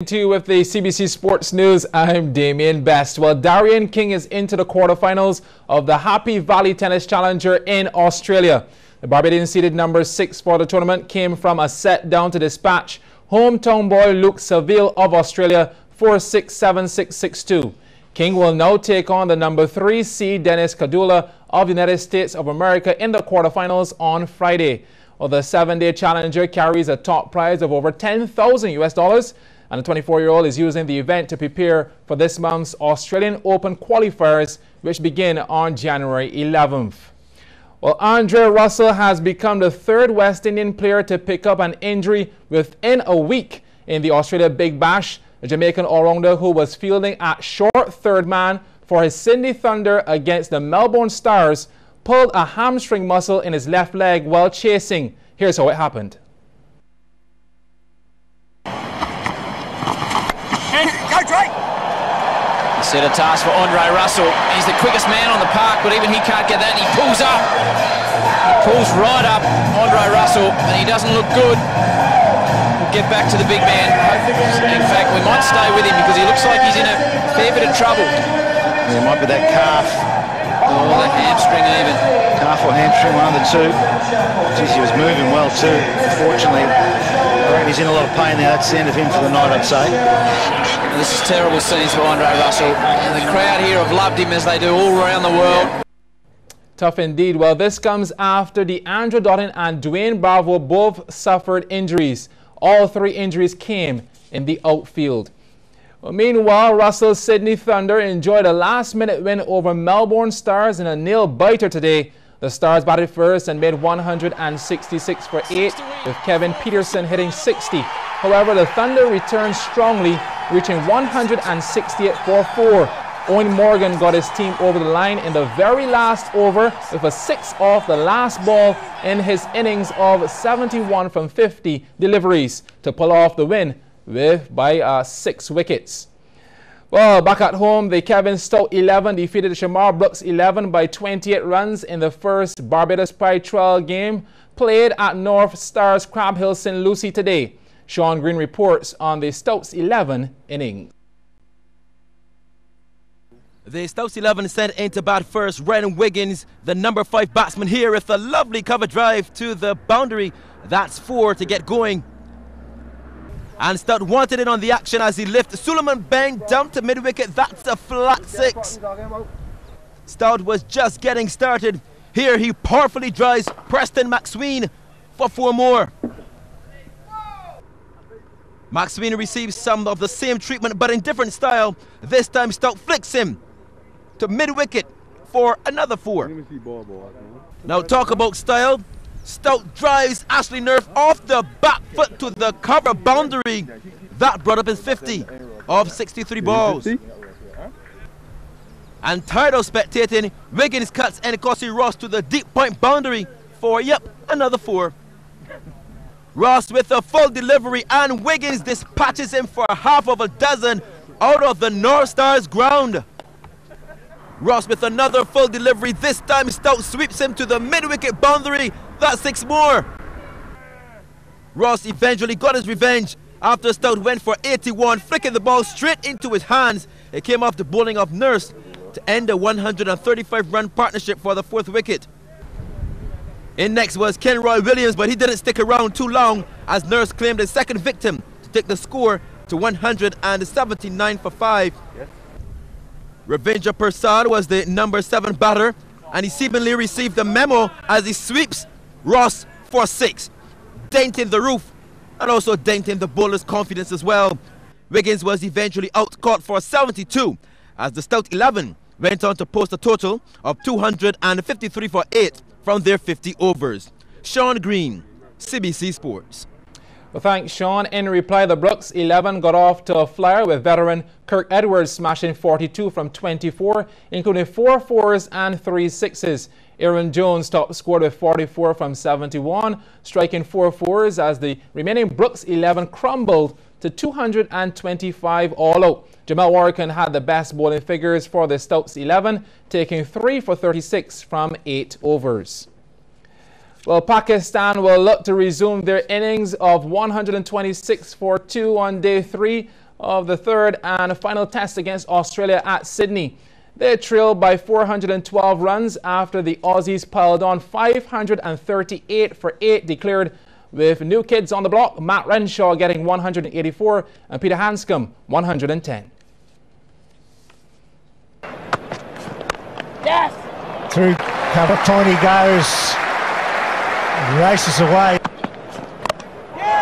With the CBC Sports News, I'm Damien Best. Well, Darian King is into the quarterfinals of the Happy Valley Tennis Challenger in Australia. The Barbadian seeded number 6 for the tournament came from a set down to dispatch hometown boy Luke Saville of Australia 4-6, 7-6, 6-2. King will now take on the number 3 seed Dennis Kadula of the United States of America in the quarterfinals on Friday. Well, the 7-day challenger carries a top prize of over $10,000 and the 24-year-old is using the event to prepare for this month's Australian Open qualifiers, which begin on January 11th. Well, Andre Russell has become the 3rd West Indian player to pick up an injury within a week in the Australia Big Bash. The Jamaican all-rounder who was fielding at short third man for his Sydney Thunder against the Melbourne Stars pulled a hamstring muscle in his left leg while chasing. Here's how it happened. Set a task for Andre Russell. He's the quickest man on the park, but even he can't get that, and he pulls up. He pulls right up, Andre Russell, and he doesn't look good. We'll get back to the big man. In fact, we might stay with him because he looks like he's in a fair bit of trouble. There might be that calf. Or the hamstring even. Calf or hamstring, one of the two. Geez, he was moving well too. Unfortunately, I reckon he's in a lot of pain now. That's the end of him for the night, I'd say. This is terrible scenes for Andre Russell. And the crowd here have loved him as they do all around the world. Tough indeed. Well, this comes after the Andrew Dottin and Dwayne Bravo both suffered injuries. All 3 injuries came in the outfield. Well, meanwhile, Russell's Sydney Thunder enjoyed a last-minute win over Melbourne Stars in a nail-biter today. The Stars batted first and made 166 for 8, with Kevin Peterson hitting 60. However, the Thunder returned strongly, reaching 168 for 4. Owen Morgan got his team over the line in the very last over with a 6 off the last ball in his innings of 71 from 50 deliveries to pull off the win by 6 wickets. Well, back at home, the Kevin Stout 11 defeated the Shamar Brooks 11 by 28 runs in the first Barbados Pride trial game played at North Stars Crab Hill St. Lucie today. Sean Green reports on the Stouts 11 innings. The Stouts 11 sent into bat first. Ren Wiggins, the number 5 batsman here, with a lovely cover drive to the boundary. That's 4 to get going. And Stout wanted it on the action as he lifted Suleiman Bang down to mid-wicket. That's a flat 6. Stout was just getting started. Here he powerfully drives Preston McSween for 4 more. McSween receives some of the same treatment but in different style. This time Stout flicks him to mid-wicket for another 4. Now talk about style. Stout drives Ashley Nerf off the back foot to the cover boundary. That brought up his 50 of 63 balls. And tired of spectating, Wiggins cuts Enikossi Ross to the deep point boundary for, another 4. Ross with a full delivery, and Wiggins dispatches him for half of a dozen out of the North Stars ground. Ross with another full delivery. This time Stout sweeps him to the mid-wicket boundary. That's 6 more. Ross eventually got his revenge after Stout went for 81, flicking the ball straight into his hands. It came off the bowling of Nurse to end a 135-run partnership for the 4th wicket. In next was Ken Roy Williams, but he didn't stick around too long as Nurse claimed his 2nd victim to take the score to 179 for 5. Ravindra Prasad was the number 7 batter, and he seemingly received the memo as he sweeps Ross for 6, denting the roof and also denting the bowler's confidence as well. Wiggins was eventually out-caught for 72 as the Stout 11 went on to post a total of 253 for 8 from their 50 overs. Sean Green, CBC Sports. Well, thanks, Sean. In reply, the Brooks 11 got off to a flyer with veteran Kirk Edwards smashing 42 from 24, including 4 4s and 3 6s. Aaron Jones top scored with 44 from 71, striking 4 4s as the remaining Brooks 11 crumbled to 225 all out. Jamal Warrican had the best bowling figures for the Stouts 11, taking 3 for 36 from 8 overs. Well, Pakistan will look to resume their innings of 126 for 2 on day 3 of the third and final test against Australia at Sydney. They trailed by 412 runs after the Aussies piled on 538 for 8 declared, with new kids on the block, Matt Renshaw getting 184 and Peter Hanscom 110. Yes! Through cover, Tony goes, races away.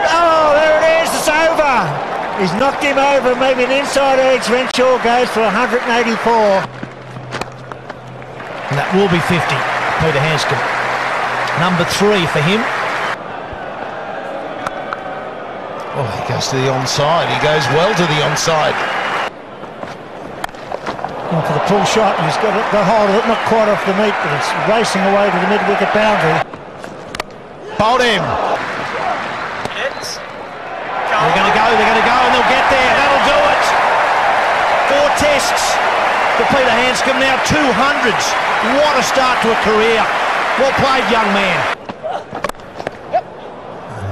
Oh, there it is, it's over! He's knocked him over, maybe an inside edge. Renshaw goes for 184. And that will be 50, Peter Hanscom. Number 3 for him. Oh, he goes to the onside. He goes well to the onside. Going for the pull shot, and he's got the hold of it, not quite off the meat, but it's racing away to the mid-wicket boundary. Hold him. They're going to go, and they'll get there. That'll do it. 4 tests for Peter Hanscom, now 200s. What a start to a career. Well played, young man.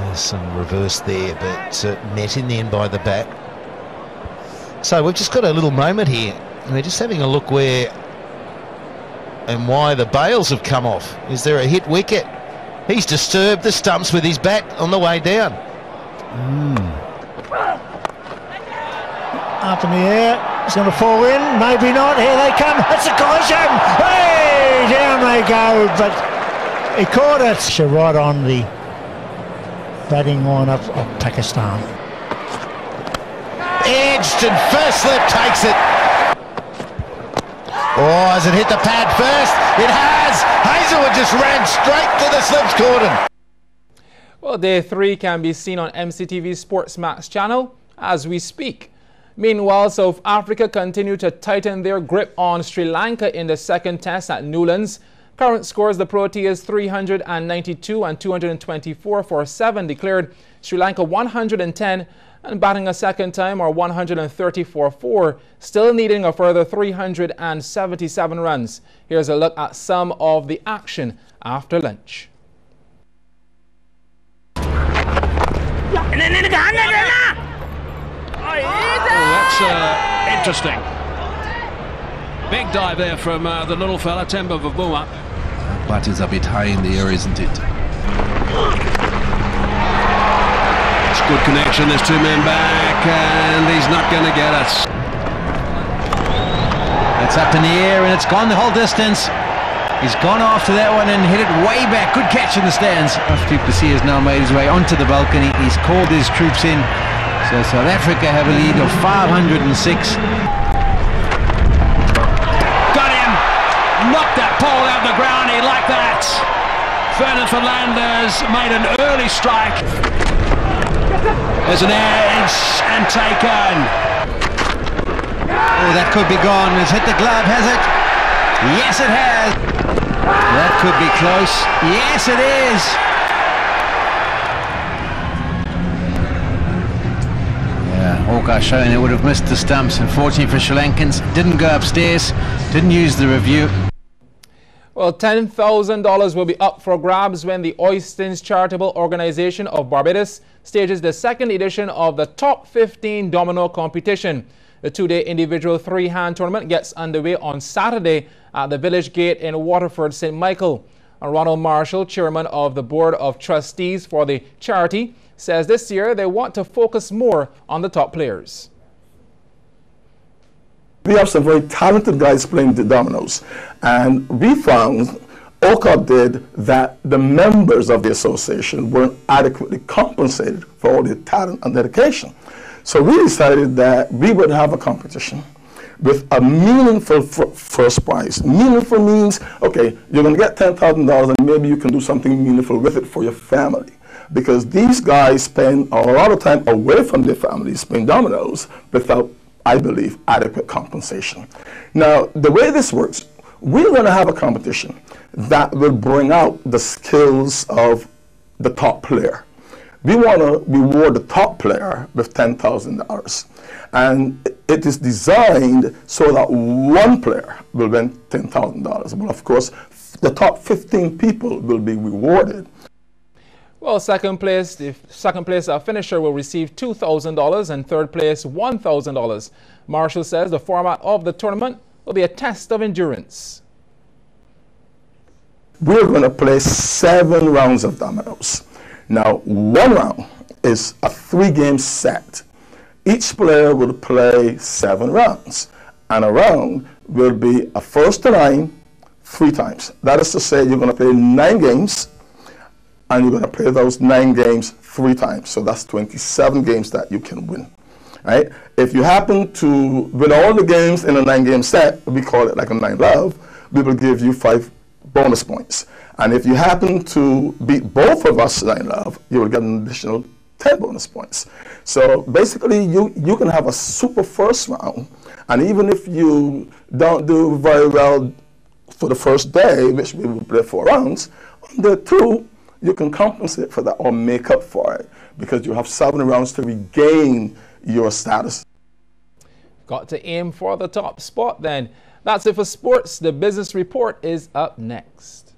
There's some reverse there, but met in the end by the bat. So we've just got a little moment here. We're just having a look where and why the bails have come off. Is there a hit wicket? He's disturbed the stumps with his bat on the way down. Up in the air, it's going to fall in, maybe not, here they come, it's a collision! Hey, down they go, but he caught it. Right on the batting lineup of Pakistan. Edged and first slip takes it. Oh, has it hit the pad first? It has! Hazelwood just ran straight to the slips, cordon. Well, day 3 can be seen on MCTV Sports Max channel as we speak. Meanwhile, South Africa continue to tighten their grip on Sri Lanka in the second test at Newlands. Current scores, the Proteas 392 and 224 for 7 declared, Sri Lanka 110 and batting a second time or 134 4, still needing a further 377 runs. Here's a look at some of the action after lunch. That's interesting. Big dive there from the little fella, Temba Vavuma. But it's a bit high in the air, isn't it? It's good connection, there's 2 men back, and he's not going to get it. It's up in the air and it's gone the whole distance. He's gone after that one and hit it way back. Good catch in the stands. Cbc has now made his way onto the balcony. He's called his troops in. So South Africa have a lead of 506. Got him! Knocked that pole out of the ground. He liked that. Ferdinand Fernandez made an early strike. There's an edge and taken. Oh, that could be gone. It's hit the glove, has it? Yes, it has. That could be close. Yes, it is. Yeah, Hawkeye showing it would have missed the stumps. Unfortunately for Sri Lankans, didn't go upstairs, didn't use the review. Well, $10,000 will be up for grabs when the Oystins Charitable Organization of Barbados stages the second edition of the Top 15 Domino competition. The 2-day individual 3-hand tournament gets underway on Saturday at the Village Gate in Waterford, St. Michael. And Ronald Marshall, chairman of the Board of Trustees for the charity, says this year they want to focus more on the top players. We have some very talented guys playing the dominoes, and we found, OCOP did, that the members of the association weren't adequately compensated for all their talent and dedication. So we decided that we would have a competition with a meaningful first prize. Meaningful means, okay, you're going to get $10,000 and maybe you can do something meaningful with it for your family. Because these guys spend a lot of time away from their families playing dominoes without, I believe, adequate compensation. Now, the way this works, we're going to have a competition that will bring out the skills of the top player. We want to reward the top player with $10,000. And it is designed so that one player will win $10,000. But of course, the top 15 people will be rewarded. Well, the second place finisher will receive $2,000 and third place $1,000. Marshall says the format of the tournament will be a test of endurance. We're going to play 7 rounds of dominoes. Now, one round is a 3-game set. Each player will play 7 rounds, and a round will be a first to 9 3 times. That is to say, you're going to play 9 games, and you're going to play those 9 games 3 times. So that's 27 games that you can win. Right? If you happen to win all the games in a 9-game set, we call it like a 9-love, we will give you 5 bonus points. And if you happen to beat both of us 9-love, you will get an additional 10 bonus points. So basically, you can have a super first round, and even if you don't do very well for the first day, which we will play 4 rounds, on day 2, you can compensate for that or make up for it because you have 7 rounds to regain your status. Got to aim for the top spot then. That's it for sports. The business report is up next.